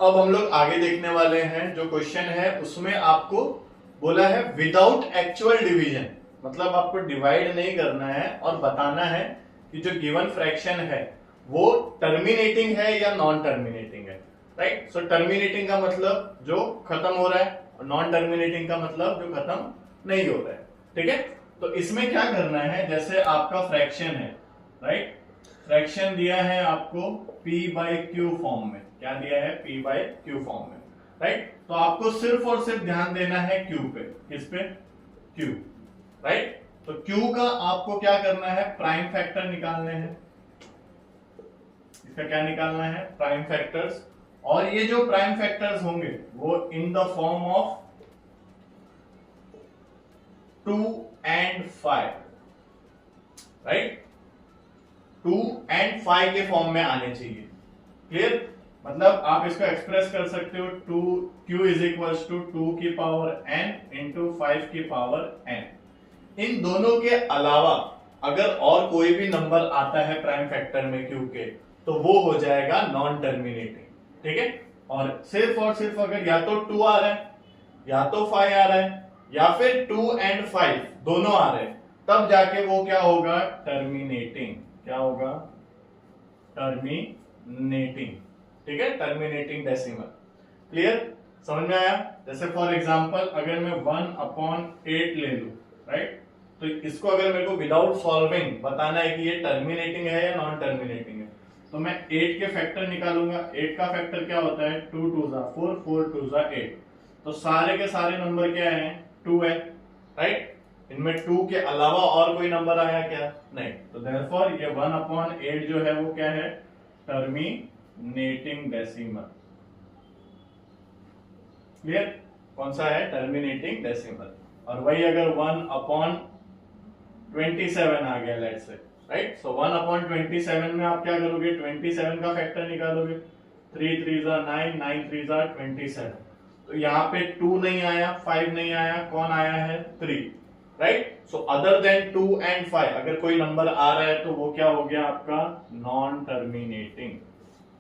अब हम लोग आगे देखने वाले हैं। जो क्वेश्चन है उसमें आपको बोला है विदाउट एक्चुअल डिवीजन, मतलब आपको डिवाइड नहीं करना है और बताना है कि जो गिवन फ्रैक्शन है वो टर्मिनेटिंग है या नॉन टर्मिनेटिंग है। राइट। सो टर्मिनेटिंग का मतलब जो खत्म हो रहा है और नॉन टर्मिनेटिंग का मतलब जो खत्म नहीं हो रहा है। ठीक है। तो इसमें क्या करना है, जैसे आपका फ्रैक्शन है, राइट, फ्रैक्शन दिया है आपको P बाई क्यू फॉर्म में। क्या दिया है? P बाई क्यू फॉर्म में। राइट। तो आपको सिर्फ और सिर्फ ध्यान देना है Q पे। किस पे? Q। राइट। तो Q का आपको क्या करना है? प्राइम फैक्टर निकालने हैं। इसका क्या निकालना है? Prime factors. और ये जो प्राइम फैक्टर्स होंगे वो in the form of 2 and 5। Right. 2 and 5 के फॉर्म में आने चाहिए। क्लियर? मतलब आप इसको एक्सप्रेस कर सकते हो Q इज इक्वल टू 2 की पावर n इंटू 5 की पावर n। इन दोनों के अलावा अगर और कोई भी नंबर आता है प्राइम फैक्टर में Q के, तो वो हो जाएगा नॉन टर्मिनेटिंग। ठीक है। और सिर्फ अगर या तो 2 आ रहा है या तो 5 आ रहा है या फिर 2 and 5 दोनों आ रहे हैं, तब जाके वो क्या होगा? टर्मिनेटिंग। क्या होगा? टर्मिनेटिंग। ठीक है। Terminating decimal. क्लियर? समझ में आया? जैसे फॉर एग्जांपल अगर मैं 1/8 ले लू, राइट, तो इसको अगर मेरे को विदाउट सॉल्विंग बताना है कि ये टर्मिनेटिंग है या नॉन टर्मिनेटिंग है, तो मैं 8 के फैक्टर निकालूंगा। 8 का फैक्टर क्या होता है? 2 2 जा 4, 4 2 जा 8। तो सारे के सारे नंबर क्या है? 2 है। राइट। इनमें 2 के अलावा और कोई नंबर आया क्या? नहीं। तो देयरफॉर ये 1/8 जो है वो क्या है? Terminating decimal. क्लियर? कौन सा है? Terminating decimal. और वही अगर 1/27 आ गया लेट्स से, राइट, सो 1/27 में आप क्या करोगे? 27 का फैक्टर निकालोगे। 3 3 जा 9, 9 3 जा 27। तो यहाँ पे 2 नहीं आया, 5 नहीं आया, कौन आया है? 3। Right. So other than 2 and 5 अगर कोई नंबर आ रहा है तो वो क्या हो गया आपका? Non terminating.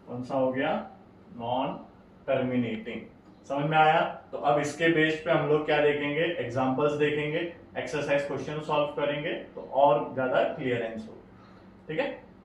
कौन सा हो गया? Non terminating. समझ में आया? तो अब इसके बेस पे हम लोग क्या देखेंगे? एग्जांपल्स देखेंगे, एक्सरसाइज क्वेश्चन सॉल्व करेंगे, तो और ज्यादा क्लियरेंस हो। ठीक है।